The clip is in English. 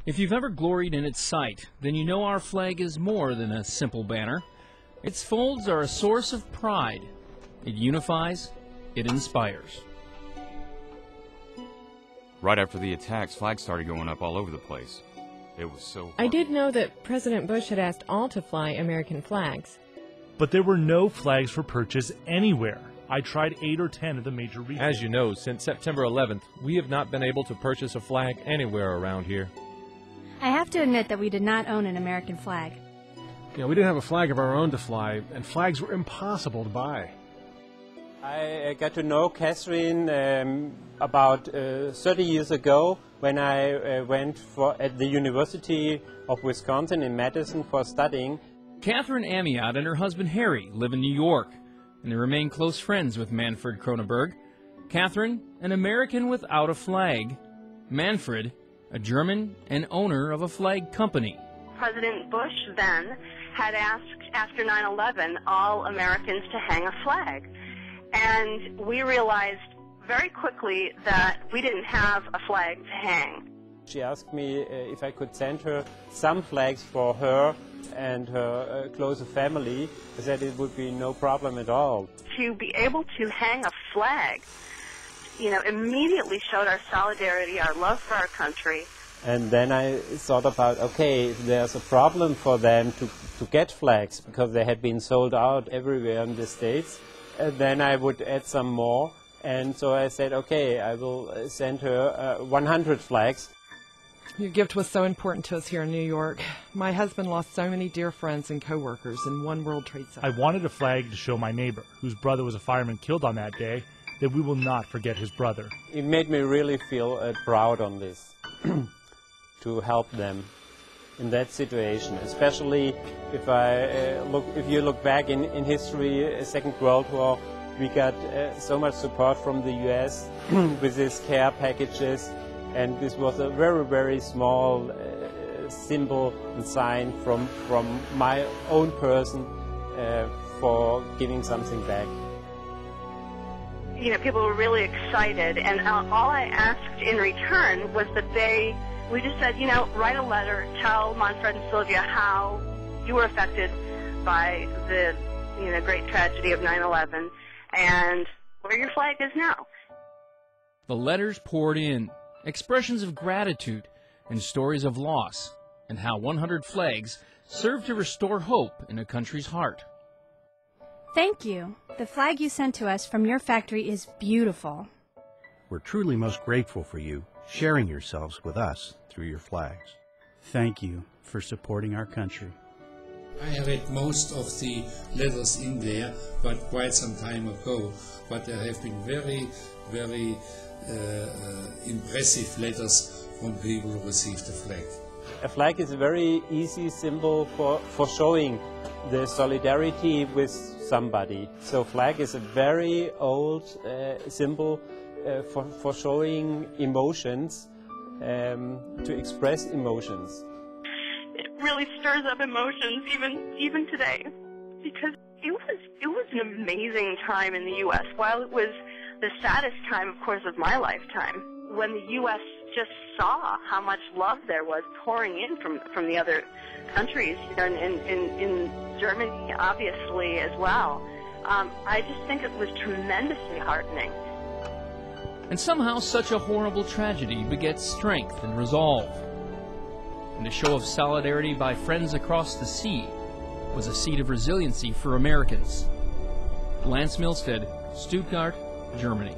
If you've ever gloried in its sight, then you know our flag is more than a simple banner. Its folds are a source of pride. It unifies, it inspires. Right after the attacks, flags started going up all over the place. It was so hard. I did know that President Bush had asked all to fly American flags. But there were no flags for purchase anywhere. I tried 8 or 10 of the major retailers. As you know, since September 11th, we have not been able to purchase a flag anywhere around here. I have to admit that we did not own an American flag. Yeah, we didn't have a flag of our own to fly, and flags were impossible to buy. I got to know Catherine about 30 years ago when I went at the University of Wisconsin in Madison for studying. Catherine Amiot and her husband Harry live in New York, and they remain close friends with Manfred Kronenberg. Catherine, an American without a flag. Manfred, a German and owner of a flag company. President Bush then had asked, after 9/11, all Americans to hang a flag. And we realized very quickly that we didn't have a flag to hang. She asked me if I could send her some flags for her and her closer family. I said it would be no problem at all. To be able to hang a flag, immediately showed our solidarity, our love for our country. And then I thought about, okay, there's a problem for them to get flags because they had been sold out everywhere in the States. And then I would add some more. And so I said, okay, I will send her 100 flags. Your gift was so important to us here in New York. My husband lost so many dear friends and co-workers in one World Trade Center. I wanted a flag to show my neighbor, whose brother was a fireman killed on that day, that we will not forget his brother. It made me really feel proud on this, to help them in that situation, especially if you look back in history, Second World War, we got so much support from the US with these care packages, and this was a very, very small symbol and sign from my own person for giving something back. People were really excited, and all I asked in return was that we just said, write a letter, tell Manfred and Sylvia how you were affected by the, great tragedy of 9/11 and where your flag is now. The letters poured in, expressions of gratitude and stories of loss, and how 100 flags served to restore hope in a country's heart. Thank you. The flag you sent to us from your factory is beautiful. We're truly most grateful for you sharing yourselves with us through your flags. Thank you for supporting our country. I read most of the letters in there, but quite some time ago. But there have been very, very impressive letters from people who received the flag. A flag is a very easy symbol for showing the solidarity with somebody. So flag is a very old symbol for showing emotions, to express emotions. It really stirs up emotions even today, because it was an amazing time in the U.S. While it was the saddest time, of course, of my lifetime, when the U.S. just saw how much love there was pouring in from the other countries, in Germany, obviously, as well. I just think it was tremendously heartening. And somehow such a horrible tragedy begets strength and resolve. And a show of solidarity by friends across the sea was a seed of resiliency for Americans. Lance Milsted, Stuttgart, Germany.